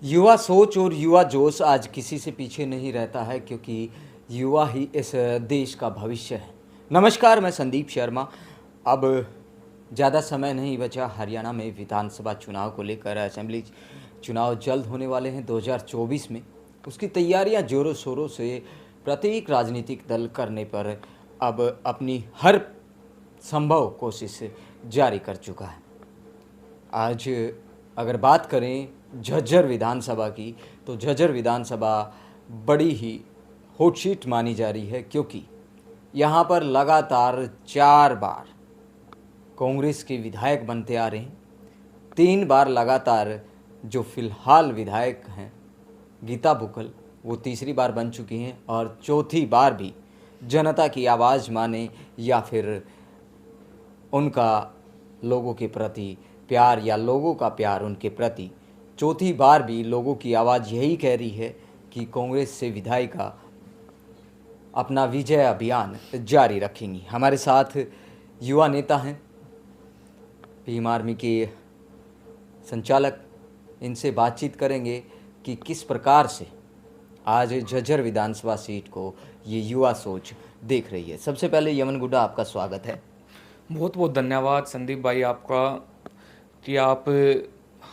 युवा सोच और युवा जोश आज किसी से पीछे नहीं रहता है, क्योंकि युवा ही इस देश का भविष्य है। नमस्कार, मैं संदीप शर्मा। अब ज़्यादा समय नहीं बचा। हरियाणा में विधानसभा चुनाव को लेकर असेंबली चुनाव जल्द होने वाले हैं 2024 में। उसकी तैयारियां ज़ोरों शोरों से प्रत्येक राजनीतिक दल करने पर अब अपनी हर संभव कोशिश जारी कर चुका है। आज अगर बात करें झज्जर विधानसभा की, तो झज्जर विधानसभा बड़ी ही हॉट सीट मानी जा रही है, क्योंकि यहाँ पर लगातार 4 बार कांग्रेस के विधायक बनते आ रहे हैं। 3 बार लगातार जो फिलहाल विधायक हैं गीता बुक्कल, वो तीसरी बार बन चुकी हैं, और चौथी बार भी जनता की आवाज़ माने या फिर उनका लोगों के प्रति प्यार या लोगों का प्यार उनके प्रति, चौथी बार भी लोगों की आवाज़ यही कह रही है कि कांग्रेस से विधायिका अपना विजय अभियान जारी रखेंगी। हमारे साथ युवा नेता हैं, भीम आर्मी के संचालक। इनसे बातचीत करेंगे कि किस प्रकार से आज झज्जर विधानसभा सीट को ये युवा सोच देख रही है। सबसे पहले यमन गुड्डा, आपका स्वागत है। बहुत बहुत धन्यवाद संदीप भाई आपका, कि आप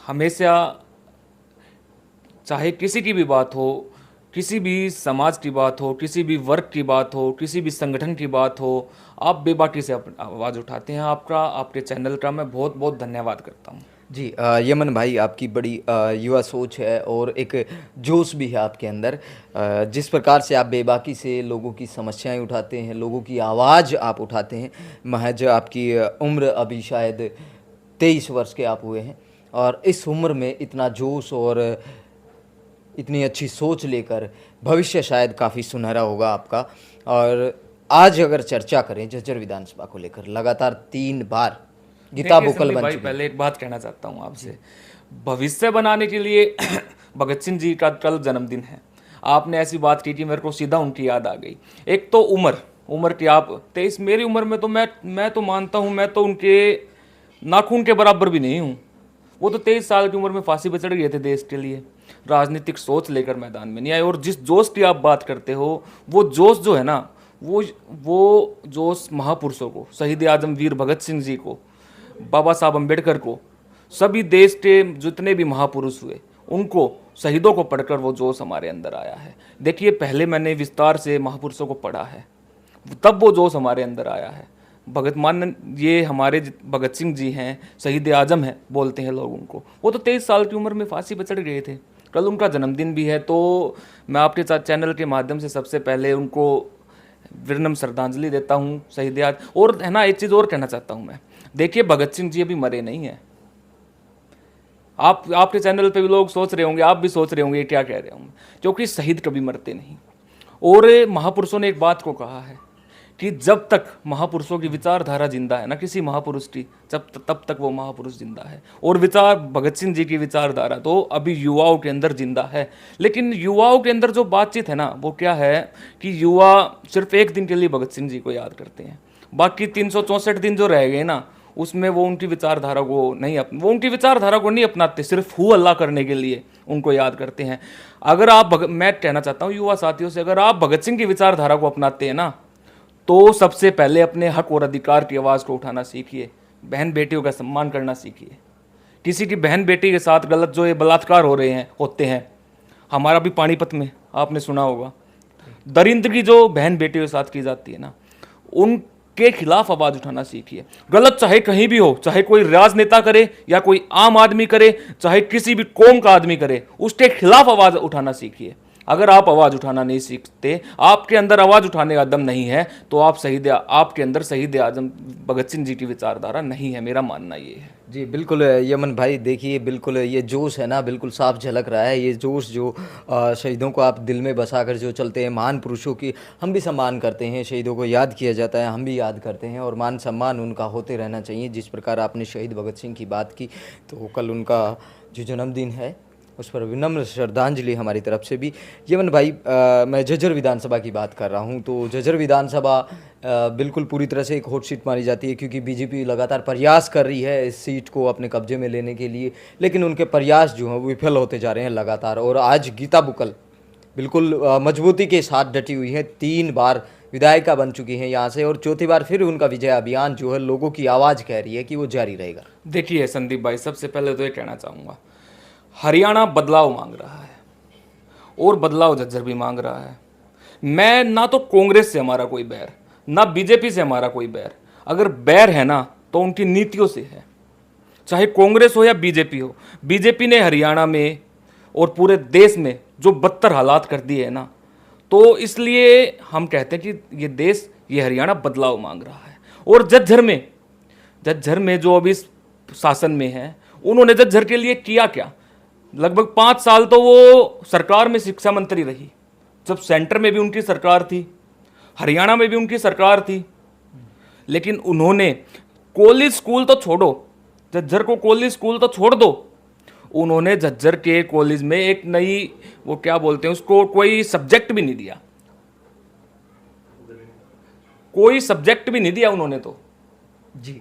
हमेशा, चाहे किसी की भी बात हो, किसी भी समाज की बात हो, किसी भी वर्ग की बात हो, किसी भी संगठन की बात हो, आप बेबाकी से आवाज़ उठाते हैं। आपके चैनल का मैं बहुत बहुत धन्यवाद करता हूँ। जी यमन भाई, आपकी बड़ी युवा सोच है और एक जोश भी है आपके अंदर। जिस प्रकार से आप बेबाकी से लोगों की समस्याएं उठाते हैं, लोगों की आवाज़ आप उठाते हैं। महज आपकी उम्र अभी शायद 23 वर्ष के आप हुए हैं, और इस उम्र में इतना जोश और इतनी अच्छी सोच लेकर भविष्य शायद काफ़ी सुनहरा होगा आपका। और आज अगर चर्चा करें झज्जर विधानसभा को लेकर, लगातार 3 बार गीता बुक्कल बन भाई, चुकी। पहले एक बात कहना चाहता हूँ आपसे। भविष्य बनाने के लिए भगत सिंह जी का कल जन्मदिन है। आपने ऐसी बात की कि मेरे को सीधा उनकी याद आ गई। एक तो उम्र की आप 23, मेरी उम्र में तो मैं तो मानता हूँ, मैं तो उनके नाखून के बराबर भी नहीं हूँ। वो तो 23 साल की उम्र में फांसी पे चढ़ गए थे देश के लिए, राजनीतिक सोच लेकर मैदान में नहीं आए। और जिस जोश की आप बात करते हो, वो जोश जो है ना, वो जोश महापुरुषों को, शहीद आजम वीर भगत सिंह जी को, बाबा साहब अम्बेडकर को, सभी देश के जितने भी महापुरुष हुए, उनको, शहीदों को पढ़कर वो जोश हमारे अंदर आया है। देखिए, पहले मैंने विस्तार से महापुरुषों को पढ़ा है, तब वो जोश हमारे अंदर आया है। ये हमारे भगत सिंह जी हैं, शहीद आजम हैं बोलते हैं लोग उनको। वो तो 23 साल की उम्र में फांसी पर चढ़ गए थे। कल उनका जन्मदिन भी है, तो मैं आपके साथ चैनल के माध्यम से सबसे पहले उनको विनम्र श्रद्धांजलि देता हूँ, शहीद आजम। और है ना, एक चीज़ और कहना चाहता हूँ मैं। देखिए, भगत सिंह जी अभी मरे नहीं हैं। आपके चैनल पे भी लोग सोच रहे होंगे, आप भी सोच रहे होंगे क्या कह रहे होंगे, क्योंकि शहीद कभी मरते नहीं। और महापुरुषों ने एक बात को कहा है कि जब तक महापुरुषों की विचारधारा जिंदा है ना, किसी महापुरुष की, तब तक वो महापुरुष जिंदा है। और भगत सिंह जी की विचारधारा तो अभी युवाओं के अंदर जिंदा है। लेकिन युवाओं के अंदर जो बातचीत है ना, वो क्या है कि युवा सिर्फ एक दिन के लिए भगत सिंह जी को याद करते हैं, बाकी 364 दिन जो रह गए ना, उसमें वो उनकी विचारधारा को नहीं अपनाते, सिर्फ हू अल्लाह करने के लिए उनको याद करते हैं। मैं कहना चाहता हूँ युवा साथियों से, अगर आप भगत सिंह की विचारधारा को अपनाते हैं ना, तो सबसे पहले अपने हक और अधिकार की आवाज़ को उठाना सीखिए, बहन बेटियों का सम्मान करना सीखिए। किसी की बहन बेटी के साथ गलत जो ये बलात्कार होते हैं, हमारा भी पानीपत में आपने सुना होगा, दरिंदगी जो बहन बेटियों के साथ की जाती है ना, उनके खिलाफ आवाज़ उठाना सीखिए। गलत चाहे कहीं भी हो, चाहे कोई राजनेता करे या कोई आम आदमी करे, चाहे किसी भी कौम का आदमी करे, उसके खिलाफ आवाज़ उठाना सीखिए। अगर आप आवाज़ उठाना नहीं सीखते, आपके अंदर आवाज़ उठाने का दम नहीं है, तो आपके अंदर शहीद आजम भगत सिंह जी की विचारधारा नहीं है। मेरा मानना ये है। जी बिल्कुल यमन भाई, देखिए बिल्कुल ये जोश है ना, बिल्कुल साफ झलक रहा है। ये जोश जो शहीदों को आप दिल में बसाकर जो चलते हैं, महान पुरुषों की हम भी सम्मान करते हैं, शहीदों को याद किया जाता है, हम भी याद करते हैं, और मान सम्मान उनका होते रहना चाहिए। जिस प्रकार आपने शहीद भगत सिंह की बात की, तो कल उनका जो जन्मदिन है, उस पर विनम्र श्रद्धांजलि हमारी तरफ से भी। यमन भाई, मैं झज्जर विधानसभा की बात कर रहा हूँ, तो झज्जर विधानसभा बिल्कुल पूरी तरह से एक हॉट सीट मानी जाती है, क्योंकि बीजेपी लगातार प्रयास कर रही है इस सीट को अपने कब्जे में लेने के लिए, लेकिन उनके प्रयास जो हैं वो विफल होते जा रहे हैं लगातार। और आज गीता बुक्कल बिल्कुल मजबूती के साथ डटी हुई हैं, 3 बार विधायिका बन चुकी हैं यहाँ से, और चौथी बार फिर उनका विजय अभियान जो है लोगों की आवाज़ कह रही है कि वो जारी रहेगा। देखिए संदीप भाई, सबसे पहले तो ये कहना चाहूँगा, हरियाणा बदलाव मांग रहा है और बदलाव झज्जर भी मांग रहा है। मैं ना तो कांग्रेस से हमारा कोई बैर, ना बीजेपी से हमारा कोई बैर। अगर बैर है ना तो उनकी नीतियों से है, चाहे कांग्रेस हो या बीजेपी हो। बीजेपी ने हरियाणा में और पूरे देश में जो बदतर हालात कर दिए हैं ना, तो इसलिए हम कहते हैं कि ये देश, ये हरियाणा बदलाव मांग रहा है। और झज्जर में जो अभी शासन में है, उन्होंने झज्जर के लिए किया क्या? लगभग 5 साल तो वो सरकार में शिक्षा मंत्री रही, जब सेंटर में भी उनकी सरकार थी, हरियाणा में भी उनकी सरकार थी। लेकिन उन्होंने कॉलेज स्कूल तो छोड़ो, झज्जर को कॉलेज स्कूल तो छोड़ दो, उन्होंने झज्जर के कॉलेज में एक नई, वो क्या बोलते हैं उसको, कोई सब्जेक्ट भी नहीं दिया, कोई सब्जेक्ट भी नहीं दिया उन्होंने तो। जी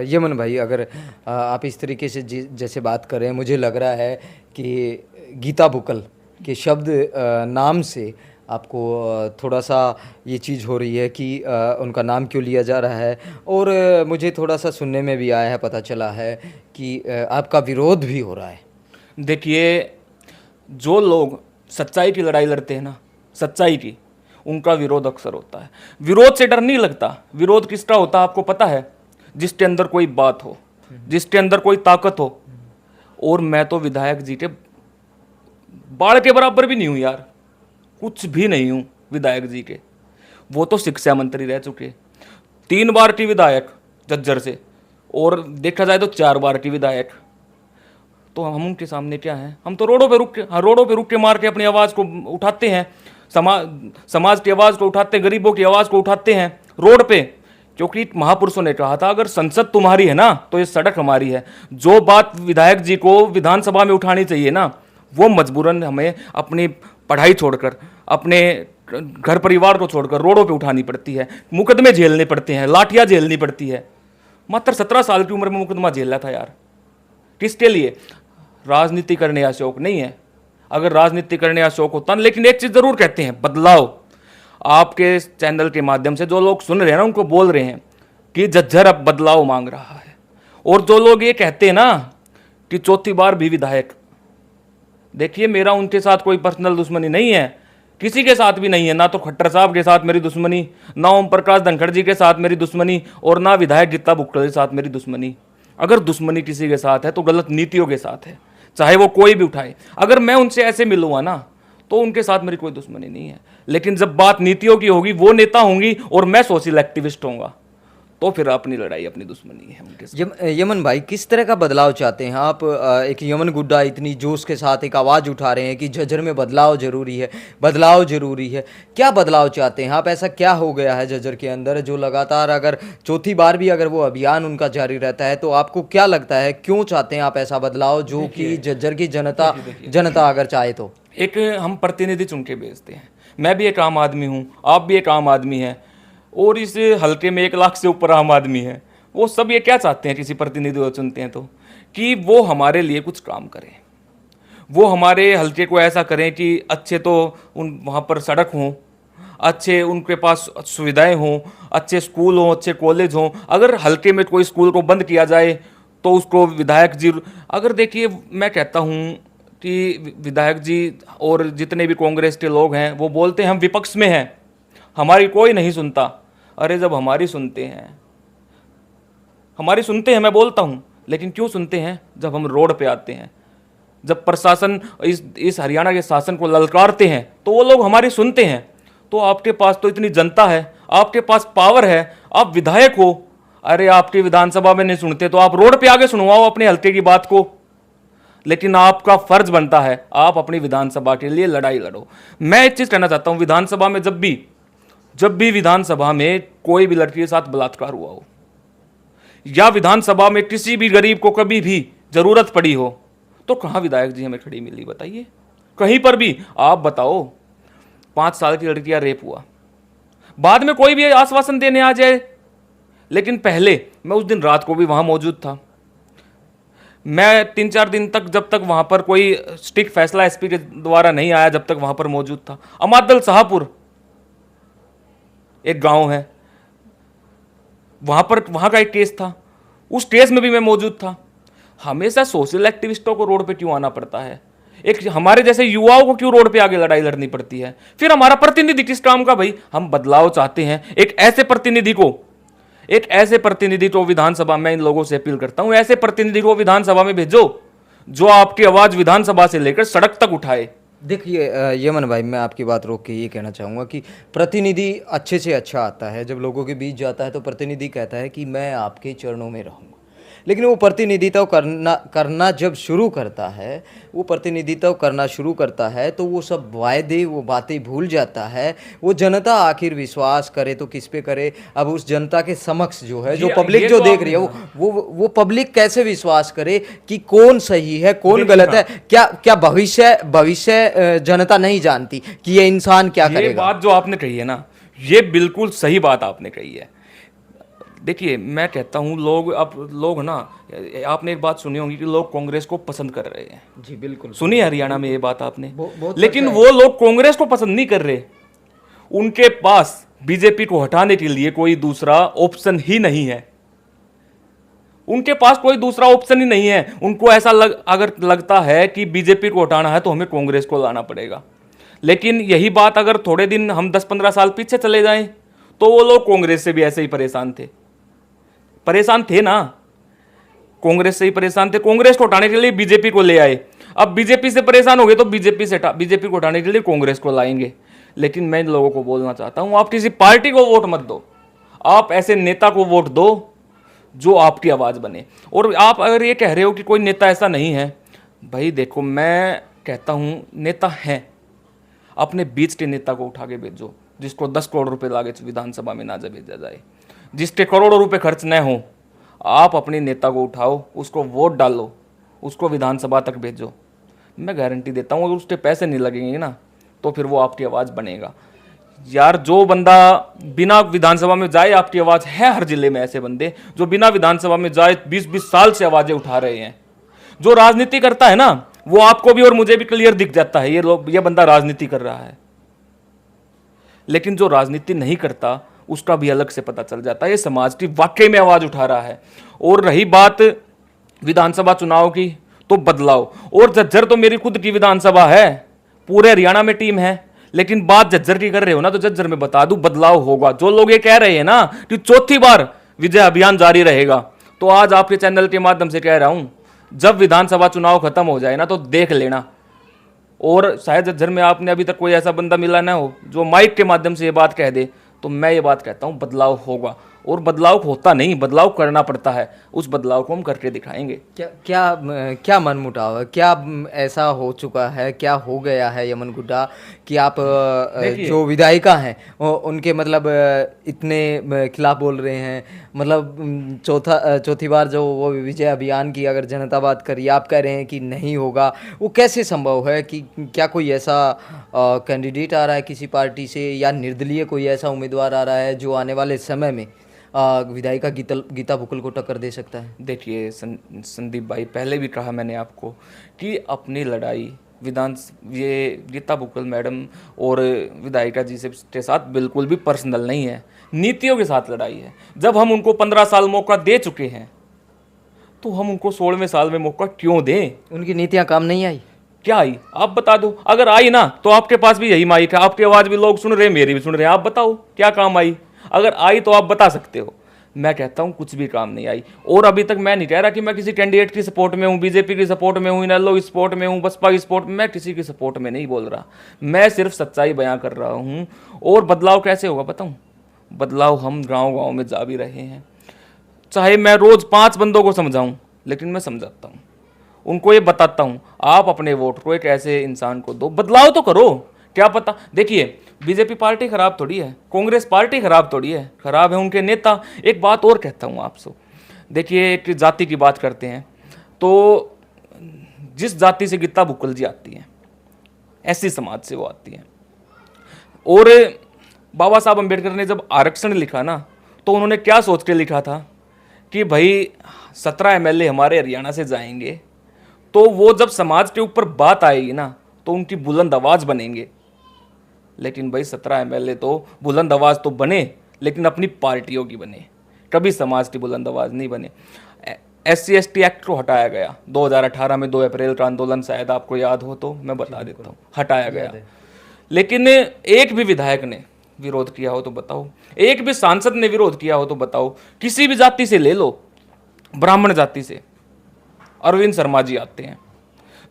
यमन भाई, अगर आप इस तरीके से जैसे बात कर रहे हैं, मुझे लग रहा है कि गीता बुक्कल के शब्द नाम से आपको थोड़ा सा ये चीज़ हो रही है कि उनका नाम क्यों लिया जा रहा है। और मुझे थोड़ा सा सुनने में भी आया है, पता चला है कि आपका विरोध भी हो रहा है। देखिए, जो लोग सच्चाई की लड़ाई लड़ते हैं ना, सच्चाई की, उनका विरोध अक्सर होता है। विरोध से डर नहीं लगता। विरोध किसका होता है आपको पता है? जिसके अंदर कोई बात हो, जिसके अंदर कोई ताकत हो। और मैं तो विधायक जी के बाढ़ के बराबर भी नहीं हूं यार, कुछ भी नहीं हूं विधायक जी के। वो तो शिक्षा मंत्री रह चुके, 3 बार की विधायक झज्जर से, और देखा जाए तो 4 बार की विधायक। तो हम उनके सामने क्या हैं? हम तो रोडों पे रुक के मार के अपनी आवाज़ को उठाते हैं, समाज की आवाज़ को उठाते हैं, गरीबों की आवाज़ को उठाते हैं रोड पे। क्योंकि महापुरुषों ने कहा था, अगर संसद तुम्हारी है ना तो ये सड़क हमारी है। जो बात विधायक जी को विधानसभा में उठानी चाहिए ना, वो मजबूरन हमें अपनी पढ़ाई छोड़कर, अपने घर परिवार को छोड़कर रोडों पे उठानी पड़ती है, मुकदमे झेलने पड़ते हैं, लाठियाँ झेलनी पड़ती है। मात्र 17 साल की उम्र में मुकदमा झेल रहा था यार, किसके लिए? राजनीति करने का शौक नहीं है। अगर राजनीति करने का शौक होता, लेकिन एक चीज़ ज़रूर कहते हैं, बदलाव। आपके चैनल के माध्यम से जो लोग सुन रहे हैं ना, उनको बोल रहे हैं कि झज्जर अब बदलाव मांग रहा है। और जो लोग ये कहते हैं ना कि चौथी बार भी विधायक, देखिए मेरा उनके साथ कोई पर्सनल दुश्मनी नहीं है, किसी के साथ भी नहीं है। ना तो खट्टर साहब के साथ मेरी दुश्मनी, ना ओम प्रकाश धनखड़ जी के साथ मेरी दुश्मनी, और ना विधायक गीता बुक्कल के साथ मेरी दुश्मनी। अगर दुश्मनी किसी के साथ है तो गलत नीतियों के साथ है, चाहे वो कोई भी उठाए। अगर मैं उनसे ऐसे मिलूंगा ना तो उनके साथ मेरी कोई दुश्मनी नहीं है। लेकिन जब बात नीतियों की होगी, वो नेता होंगी और मैं सोशल एक्टिविस्ट होऊंगा, तो फिर अपनी लड़ाई, अपनी दुश्मनी है उनके साथ। यमन भाई, किस तरह का बदलाव चाहते हैं आप? एक यमन गुड्डा इतनी जोश के साथ एक आवाज़ उठा रहे हैं कि झज्जर में बदलाव जरूरी है, बदलाव जरूरी है। क्या बदलाव चाहते हैं आप? ऐसा क्या हो गया है झज्जर के अंदर जो लगातार, अगर चौथी बार भी अगर वो अभियान उनका जारी रहता है, तो आपको क्या लगता है क्यों चाहते हैं आप ऐसा बदलाव, जो कि झज्जर की जनता अगर चाहे तो? एक हम प्रतिनिधि चुन के भेजते हैं। मैं भी एक आम आदमी हूँ, आप भी एक आम आदमी हैं, और इस हल्के में 1 लाख से ऊपर आम आदमी है। वो सब ये क्या चाहते हैं किसी प्रतिनिधि को चुनते हैं तो, कि वो हमारे लिए कुछ काम करें, वो हमारे हल्के को ऐसा करें कि अच्छे तो उन वहाँ पर सड़क हों, अच्छे उनके पास सुविधाएं हों, अच्छे स्कूल हों, अच्छे कॉलेज हों। अगर हल्के में कोई स्कूल को बंद किया जाए तो उसको विधायक जी, अगर देखिए मैं कहता हूँ कि विधायक जी और जितने भी कांग्रेस के लोग हैं वो बोलते हैं हम विपक्ष में हैं, हमारी कोई नहीं सुनता। अरे जब हमारी सुनते हैं, मैं बोलता हूँ, लेकिन क्यों सुनते हैं? जब हम रोड पे आते हैं, जब प्रशासन इस हरियाणा के शासन को ललकारते हैं, तो वो लोग हमारी सुनते हैं। तो आपके पास तो इतनी जनता है, आपके पास पावर है, आप विधायक हो। अरे आपकी विधानसभा में नहीं सुनते तो आप रोड पे आगे सुनवाओ अपने हल्के की बात को। लेकिन आपका फर्ज बनता है आप अपनी विधानसभा के लिए लड़ाई लड़ो। मैं एक चीज कहना चाहता हूं, विधानसभा में जब भी विधानसभा में कोई भी लड़की के साथ बलात्कार हुआ हो, या विधानसभा में किसी भी गरीब को कभी भी जरूरत पड़ी हो, तो कहां विधायक जी हमें खड़ी मिली? बताइए, कहीं पर भी आप बताओ। 5 साल की लड़की का रेप हुआ, बाद में कोई भी आश्वासन देने आ जाए, लेकिन पहले मैं उस दिन रात को भी वहां मौजूद था। मैं 3-4 दिन तक, जब तक वहां पर कोई स्ट्रिक्ट फैसला एसपी के द्वारा नहीं आया, जब तक वहां पर मौजूद था। अमादल शाहपुर एक गांव है, वहां का एक केस था, उस केस में भी मैं मौजूद था। हमेशा सोशल एक्टिविस्टों को रोड पे क्यों आना पड़ता है? एक हमारे जैसे युवाओं को क्यों रोड पे आगे लड़ाई लड़नी पड़ती है? फिर हमारा प्रतिनिधि किस काम का भाई? हम बदलाव चाहते हैं, एक ऐसे प्रतिनिधि को विधानसभा में, इन लोगों से अपील करता हूं, ऐसे प्रतिनिधि को विधानसभा में भेजो जो आपकी आवाज विधानसभा से लेकर सड़क तक उठाए। देखिए यमन भाई, मैं आपकी बात रोक के ये कहना चाहूँगा कि प्रतिनिधि अच्छे से अच्छा आता है, जब लोगों के बीच जाता है तो प्रतिनिधि कहता है कि मैं आपके चरणों में रहूँगा। लेकिन वो प्रतिनिधित्व करना जब शुरू करता है, तो वो सब वायदे, वो बातें भूल जाता है। वो जनता आखिर विश्वास करे तो किस पे करे? अब उस जनता के समक्ष जो है, जो पब्लिक जो देख रही है, वो पब्लिक कैसे विश्वास करे कि कौन सही है, कौन गलत है? क्या भविष्य जनता नहीं जानती कि ये इंसान क्या ये करेगा? बात जो आपने कही है ना, ये बिल्कुल सही बात आपने कही है। देखिए, मैं कहता हूँ लोग ना, आपने एक बात सुनी होगी कि लोग कांग्रेस को पसंद कर रहे हैं। जी बिल्कुल सुनी है हरियाणा में ये बात आपने? बहुत लेकिन वो लोग कांग्रेस को पसंद नहीं कर रहे, उनके पास बीजेपी को हटाने के लिए कोई दूसरा ऑप्शन ही नहीं है। उनके पास कोई दूसरा ऑप्शन ही नहीं है। उनको ऐसा अगर लगता है कि बीजेपी को हटाना है तो हमें कांग्रेस को लाना पड़ेगा। लेकिन यही बात अगर थोड़े दिन हम 10-15 साल पीछे चले जाएं तो वो लोग कांग्रेस से भी ऐसे ही परेशान थे ना, कांग्रेस से ही परेशान थे। कांग्रेस को हटाने के लिए बीजेपी को ले आए। अब बीजेपी से परेशान हो गए तो बीजेपी को हटाने के लिए कांग्रेस को लाएंगे। लेकिन मैं इन लोगों को बोलना चाहता हूं, आप किसी पार्टी को वोट मत दो, आप ऐसे नेता को वोट दो जो आपकी आवाज बने। और आप अगर ये कह रहे हो कि कोई नेता ऐसा नहीं है, भाई देखो, मैं कहता हूं नेता हैं, अपने बीच के नेता को उठा के भेजो, जिसको 10 करोड़ रुपए लागे विधानसभा में ना भेजा जाए, जिसके करोड़ों रुपए खर्च न हो। आप अपने नेता को उठाओ, उसको वोट डालो, उसको विधानसभा तक भेजो। मैं गारंटी देता हूँ अगर उसके पैसे नहीं लगेंगे ना तो फिर वो आपकी आवाज़ बनेगा। यार, जो बंदा बिना विधानसभा में जाए, आपकी आवाज़ है हर जिले में ऐसे बंदे जो बिना विधानसभा में जाए 20-20 साल से आवाज़ें उठा रहे हैं। जो राजनीति करता है ना, वो आपको भी और मुझे भी क्लियर दिख जाता है ये बंदा राजनीति कर रहा है। लेकिन जो राजनीति नहीं करता उसका भी अलग से पता चल जाता है ये समाज की वाकई में आवाज उठा रहा है। और रही बात विधानसभा चुनाव की, तो बदलाव, और झज्जर तो मेरी खुद की विधानसभा है, पूरे हरियाणा में टीम है। लेकिन बात झज्जर की कर रहे हो ना, तो झज्जर में बता दूं बदलाव होगा। जो लोग ये कह रहे हैं ना कि चौथी बार विजय अभियान जारी रहेगा, तो आज आपके चैनल के माध्यम से कह रहा हूं, जब विधानसभा चुनाव खत्म हो जाए ना तो देख लेना। और शायद झज्जर में आपने अभी तक कोई ऐसा बंदा मिला ना हो जो माइक के माध्यम से ये बात कह दे, तो मैं ये बात कहता हूँ बदलाव होगा। और बदलाव होता नहीं, बदलाव करना पड़ता है। उस बदलाव को हम करके दिखाएंगे। क्या मनमुटाव है? क्या ऐसा हो चुका है, क्या हो गया है यमन गुड्डा कि आप जो विधायिका हैं उनके मतलब इतने खिलाफ बोल रहे हैं? मतलब चौथी बार जो वो विजय अभियान की अगर जनता बात करिए, आप कह रहे हैं कि नहीं होगा, वो कैसे संभव है? कि क्या कोई ऐसा कैंडिडेट आ रहा है किसी पार्टी से, या निर्दलीय कोई ऐसा उम्मीदवार आ रहा है जो आने वाले समय में विधायिका गीता बुक्कल को टक्कर दे सकता है? देखिए संदीप भाई, पहले भी कहा मैंने आपको कि अपनी लड़ाई ये गीता बुक्कल मैडम और विधायिका जी से के साथ बिल्कुल भी पर्सनल नहीं है, नीतियों के साथ लड़ाई है। जब हम उनको 15 साल मौका दे चुके हैं तो हम उनको 16वें साल में मौका क्यों दें? उनकी नीतियां काम नहीं आई? क्या आई आप बता दो। अगर आई ना तो आपके पास भी यही माइक है, आपकी आवाज़ भी लोग सुन रहे हैं, मेरी भी सुन रहे हैं। आप बताओ क्या काम आई? अगर आई तो आप बता सकते हो। मैं कहता हूं कुछ भी काम नहीं आई। और अभी तक मैं नहीं कह रहा कि मैं किसी कैंडिडेट की सपोर्ट में हूं, बीजेपी की सपोर्ट में हूं, इनेलो की सपोर्ट में हूं, बसपा की सपोर्ट में। मैं किसी की सपोर्ट में नहीं बोल रहा, मैं सिर्फ सच्चाई बयां कर रहा हूं। और बदलाव कैसे होगा बताऊं? बदलाव हम गाँव गाँव में जा भी रहे हैं। चाहे मैं रोज 5 बंदों को समझाऊं, लेकिन मैं समझाता हूं, उनको ये बताता हूं, आप अपने वोट को एक ऐसे इंसान को दो, बदलाव तो करो। क्या पता, देखिए बीजेपी पार्टी खराब थोड़ी है, कांग्रेस पार्टी खराब थोड़ी है, खराब है उनके नेता। एक बात और कहता हूं आपसे, देखिए एक जाति की बात करते हैं तो जिस जाति से गीता बुक्कल जी आती हैं, ऐसी समाज से वो आती हैं। और बाबा साहब अम्बेडकर ने जब आरक्षण लिखा ना, तो उन्होंने क्या सोच के लिखा था कि भाई 17 एमएलए हमारे हरियाणा से जाएंगे, तो वो जब समाज के ऊपर बात आएगी ना तो उनकी बुलंद आवाज बनेंगे। लेकिन भाई 17 एमएलए तो बुलंद आवाज तो बने, लेकिन अपनी पार्टियों की बने, कभी समाज की बुलंद आवाज नहीं बने। SC/ST एक्ट को हटाया गया 2018 में, 2 अप्रैल का आंदोलन, शायद आपको याद हो तो मैं बता देता हूँ, हटाया गया। लेकिन एक भी विधायक ने विरोध किया हो तो बताओ, एक भी सांसद ने विरोध किया हो तो बताओ। किसी भी जाति से ले लो, ब्राह्मण जाति से अरविंद शर्मा जी आते हैं,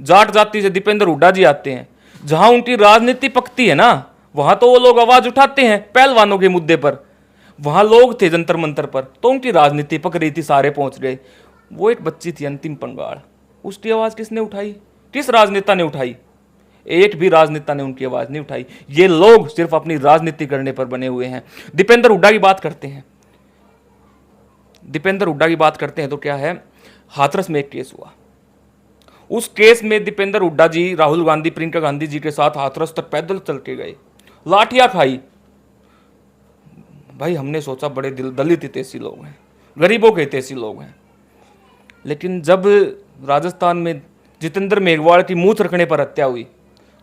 जाट जाति से दीपेंद्र हुड्डा जी आते हैं। जहां उनकी राजनीति पकती है ना, वहां तो वो लोग आवाज उठाते हैं पहलवानों के मुद्दे पर। वहां लोग थे जंतर मंतर पर, तो उनकी राजनीति पक रही थी, सारे पहुंच गए। वो एक बच्ची थी अंतिम पंगाड़, उसकी आवाज किसने उठाई? किस राजनेता ने उठाई? एक भी राजनेता ने उनकी आवाज नहीं उठाई। ये लोग सिर्फ अपनी राजनीति करने पर बने हुए हैं। दीपेंद्र हुड्डा की बात करते हैं, दीपेंद्र हुड्डा की बात करते हैं तो क्या है, हाथरस में एक केस हुआ। उस केस में दीपेंद्र हुड्डा जी राहुल गांधी, प्रियंका गांधी जी के साथ हाथरस तक पैदल चल के गए, लाठियां खाई। भाई हमने सोचा बड़े दलित हितैषी लोग हैं, गरीबों के हितैषी लोग हैं। लेकिन जब राजस्थान में जितेंद्र मेघवाल की मूछ रखने पर हत्या हुई,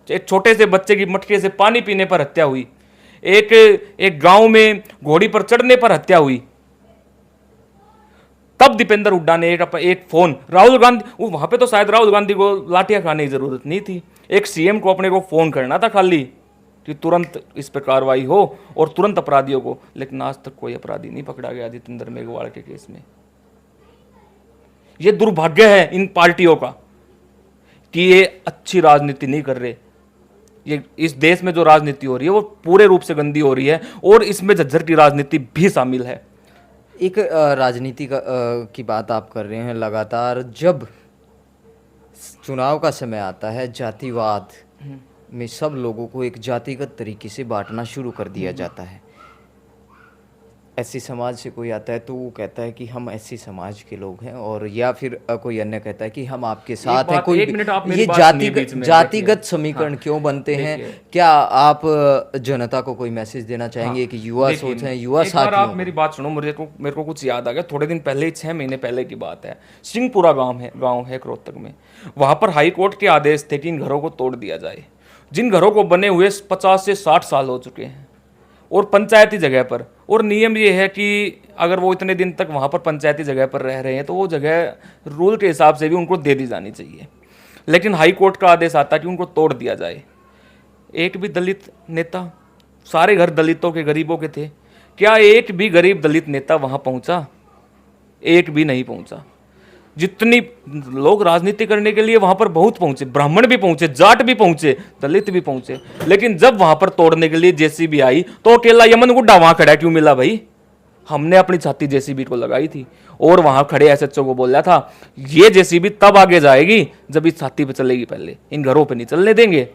एक छोटे से बच्चे की मटके से पानी पीने पर हत्या हुई, एक गांव में घोड़ी पर चढ़ने पर हत्या हुई, तब दीपेंद्र हुड्डा ने एक फोन राहुल गांधी, वहां पे तो शायद राहुल गांधी को लाठियां खाने की जरूरत नहीं थी, एक CM को अपने को फोन करना था खाली कि तुरंत इस पर कार्रवाई हो और तुरंत अपराधियों को। लेकिन आज तक कोई अपराधी नहीं पकड़ा गया जितेंद्र मेघवाल के केस में। ये दुर्भाग्य है इन पार्टियों का कि ये अच्छी राजनीति नहीं कर रहे। ये इस देश में जो राजनीति हो रही है वो पूरे रूप से गंदी हो रही है, और इसमें झज्जर की राजनीति भी शामिल है। एक राजनीति की बात आप कर रहे हैं लगातार, जब चुनाव का समय आता है जातिवाद में सब लोगों को एक जातिगत तरीके से बांटना शुरू कर दिया जाता है। SC समाज से कोई आता है तो वो कहता है कि हम SC समाज के लोग हैं, और या फिर कोई अन्य कहता है कि हम आपके साथ हैं। कोई एक मिनट आप मेरी ये बात सुनिए बीच में, जातिगत समीकरण क्यों बनते हैं? क्या आप जनता को कोई मैसेज देना चाहेंगे कि युवा सोच है, युवा एक बार साथियों आप मेरी बात सुनो, मेरे को कुछ याद आ गया। थोड़े दिन पहले, 6 महीने पहले की बात है, सिंहपुरा गांव है रोहतक में। वहां पर हाई कोर्ट के आदेश थे कि इन घरों को तोड़ दिया जाए, जिन घरों को बने हुए 50 से 60 साल हो चुके हैं, और पंचायती जगह पर। और नियम ये है कि अगर वो इतने दिन तक वहाँ पर पंचायती जगह पर रह रहे हैं तो वो जगह रूल के हिसाब से भी उनको दे दी जानी चाहिए। लेकिन हाई कोर्ट का आदेश आता कि उनको तोड़ दिया जाए। एक भी दलित नेता, सारे घर दलितों के, गरीबों के थे, क्या एक भी गरीब दलित नेता वहाँ पहुँचा? एक भी नहीं पहुँचा। जितनी लोग राजनीति करने के लिए वहां पर बहुत पहुंचे, ब्राह्मण भी पहुंचे, जाट भी पहुंचे, दलित भी पहुंचे, लेकिन जब वहां पर तोड़ने के लिए JCB आई तो अकेला यमन गुड्डा वहां खड़ा क्यों मिला? भाई हमने अपनी छाती JCB को लगाई थी, और वहां खड़े SHO को बोला था ये JCB तब आगे जाएगी जब इस छाती पे चलेगी, पहले इन घरों पे नहीं चलने देंगे।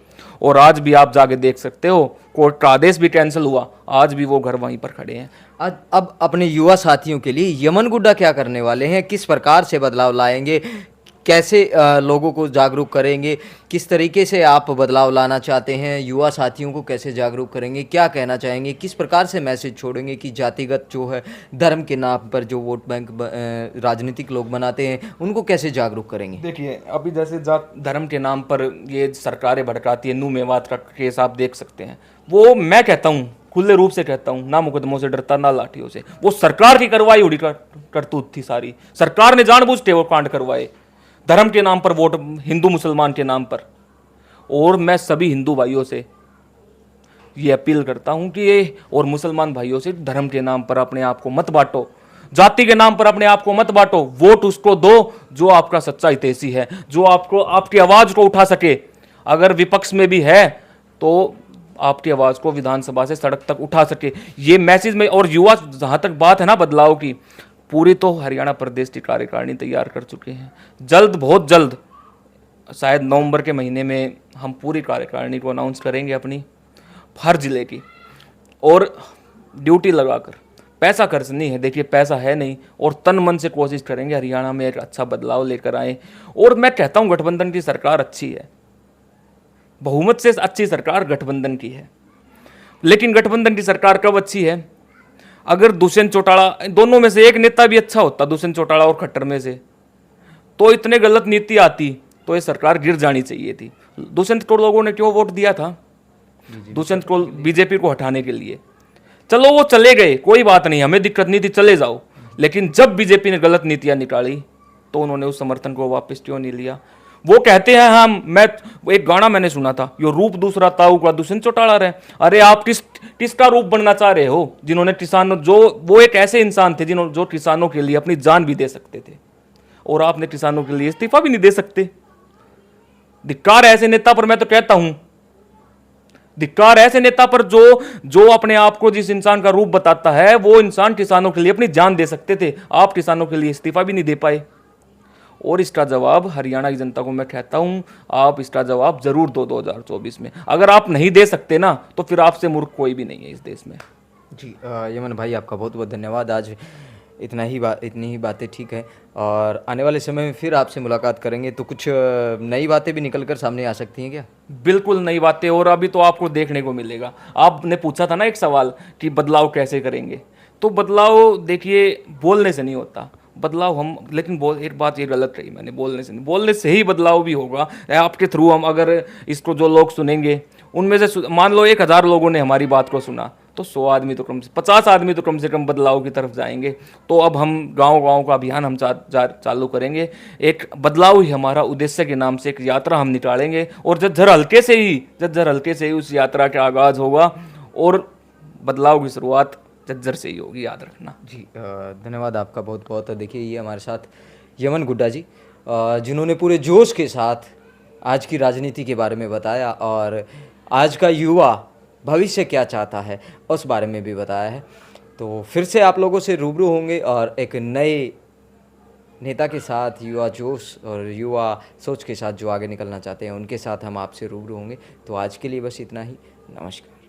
और आज भी आप जाके देख सकते हो, कोर्ट का आदेश भी कैंसिल हुआ, आज भी वो घर वहीं पर खड़े हैं। अब अपने युवा साथियों के लिए यमन गुड्डा क्या करने वाले हैं? किस प्रकार से बदलाव लाएंगे? कैसे लोगों को जागरूक करेंगे? किस तरीके से आप बदलाव लाना चाहते हैं? युवा साथियों को कैसे जागरूक करेंगे? क्या कहना चाहेंगे? किस प्रकार से मैसेज छोड़ेंगे कि जातिगत जो है, धर्म के नाम पर जो वोट बैंक राजनीतिक लोग बनाते हैं, उनको कैसे जागरूक करेंगे? देखिए, अभी जैसे जात धर्म के नाम पर ये सरकारें भड़काती है, नू मेवात का केस आप देख सकते हैं। वो मैं कहता हूँ, खुले रूप से कहता हूँ, ना मुकदमों से डरता ना लाठियों से। वो सरकार की करवाई हुई करतूत थी सारी, सरकार ने जानबूझ के वो कांड करवाए, धर्म के नाम पर वोट, हिंदू मुसलमान के नाम पर। और मैं सभी हिंदू भाइयों से ये अपील करता हूं कि ये, और मुसलमान भाइयों से, धर्म के नाम पर अपने आप को मत बांटो, जाति के नाम पर अपने आप को मत बांटो। वोट उसको दो जो आपका सच्चा हितैषी है, जो आपको आपकी आवाज को उठा सके। अगर विपक्ष में भी है तो आपकी आवाज को विधानसभा से सड़क तक उठा सके। ये मैसेज में, और युवा, जहां तक बात है ना बदलाव की, पूरी तो हरियाणा प्रदेश की कार्यकारिणी तैयार कर चुके हैं। जल्द, बहुत जल्द, शायद नवंबर के महीने में हम पूरी कार्यकारिणी को अनाउंस करेंगे अपनी, हर जिले की, और ड्यूटी लगाकर। पैसा खर्च नहीं है, देखिए पैसा है नहीं, और तन मन से कोशिश करेंगे हरियाणा में एक अच्छा बदलाव लेकर आए। और मैं कहता हूँ गठबंधन की सरकार अच्छी है, बहुमत से अच्छी सरकार गठबंधन की है। लेकिन गठबंधन की सरकार कब अच्छी है? अगर दुष्यंत चौटाला, दोनों में से एक नेता भी अच्छा होता, दुष्यंत चौटाला और खट्टर में से, तो इतने गलत नीति आती तो ये सरकार गिर जानी चाहिए थी। दुष्यंत को लोगों ने क्यों वोट दिया था? दुष्यंत को, बीजेपी को हटाने के लिए। चलो वो चले गए, कोई बात नहीं, हमें दिक्कत नहीं थी, चले जाओ। लेकिन जब बीजेपी ने गलत नीतियां निकाली तो उन्होंने उस समर्थन को वापस क्यों नहीं लिया? वो कहते हैं एक गाना मैंने सुना था, यो रूप दूसरा ताऊ का दुष्यंत चौटाला रहे। अरे आप किसका रूप बनना चाह रहे हो? जिन्होंने किसानों, वो एक ऐसे इंसान थे जो किसानों के लिए अपनी जान भी दे सकते थे, और आपने किसानों के लिए इस्तीफा भी नहीं दे सकते। धिक्कार ऐसे नेता पर, मैं तो कहता हूं धिक्कार ऐसे नेता पर जो अपने आप को जिस इंसान का रूप बताता है, वो इंसान किसानों के लिए अपनी जान दे सकते थे। आप किसानों के लिए इस्तीफा भी नहीं दे पाए। और इसका जवाब हरियाणा की जनता को मैं कहता हूं, आप इसका जवाब जरूर दो 2024 में। अगर आप नहीं दे सकते ना, तो फिर आपसे मूर्ख कोई भी नहीं है इस देश में। जी यमन भाई, आपका बहुत बहुत धन्यवाद। आज इतनी ही बातें ठीक है, और आने वाले समय में फिर आपसे मुलाकात करेंगे तो कुछ नई बातें भी निकल कर सामने आ सकती हैं क्या? बिल्कुल नई बातें, और अभी तो आपको देखने को मिलेगा। आपने पूछा था ना एक सवाल कि बदलाव कैसे करेंगे, तो बदलाव देखिए बोलने से नहीं होता बदलाव। लेकिन एक बात ये गलत रही, मैंने बोलने से ही बदलाव भी होगा। आपके थ्रू हम अगर इसको जो लोग सुनेंगे, उनमें से मान लो 1000 लोगों ने हमारी बात को सुना, तो 100 आदमी तो कम से 50 आदमी तो कम से कम बदलाव की तरफ जाएंगे। तो अब हम गांव-गांव का अभियान हम चालू करेंगे। एक बदलाव ही हमारा उद्देश्य के नाम से एक यात्रा हम निकालेंगे, और झज्जर हल्के से ही उस यात्रा का आगाज होगा, और बदलाव की शुरुआत झज्जर से ही होगी, याद रखना। जी धन्यवाद आपका बहुत बहुत। देखिए, ये हमारे साथ यमन गुड्डा जी, जिन्होंने पूरे जोश के साथ आज की राजनीति के बारे में बताया, और आज का युवा भविष्य क्या चाहता है उस बारे में भी बताया है। तो फिर से आप लोगों से रूबरू होंगे, और एक नए नेता के साथ, युवा जोश और युवा सोच के साथ जो आगे निकलना चाहते हैं, उनके साथ हम आपसे रूबरू होंगे। तो आज के लिए बस इतना ही। नमस्कार।